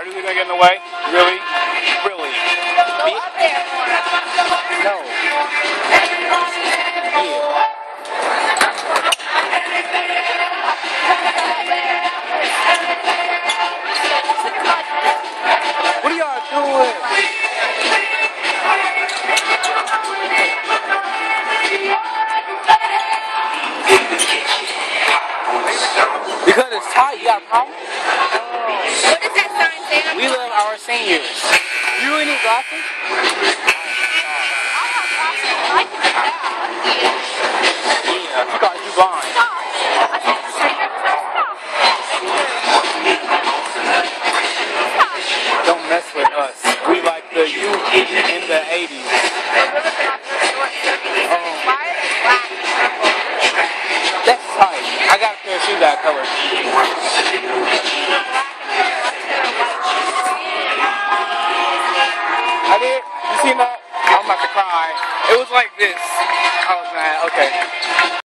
you really gonna get in the way? Really? Really? Go up there more. No. Yeah. What are y'all doing? Because it's tight, you got a problem? What does that sign say? We love our seniors. You really need glasses? Yeah, you got you blind. Don't mess with us. We like the youth in the 80s. That's tight. I got a pair of shoes that color. I did. You seen that? I'm about to cry. It was like this. I was mad. Okay.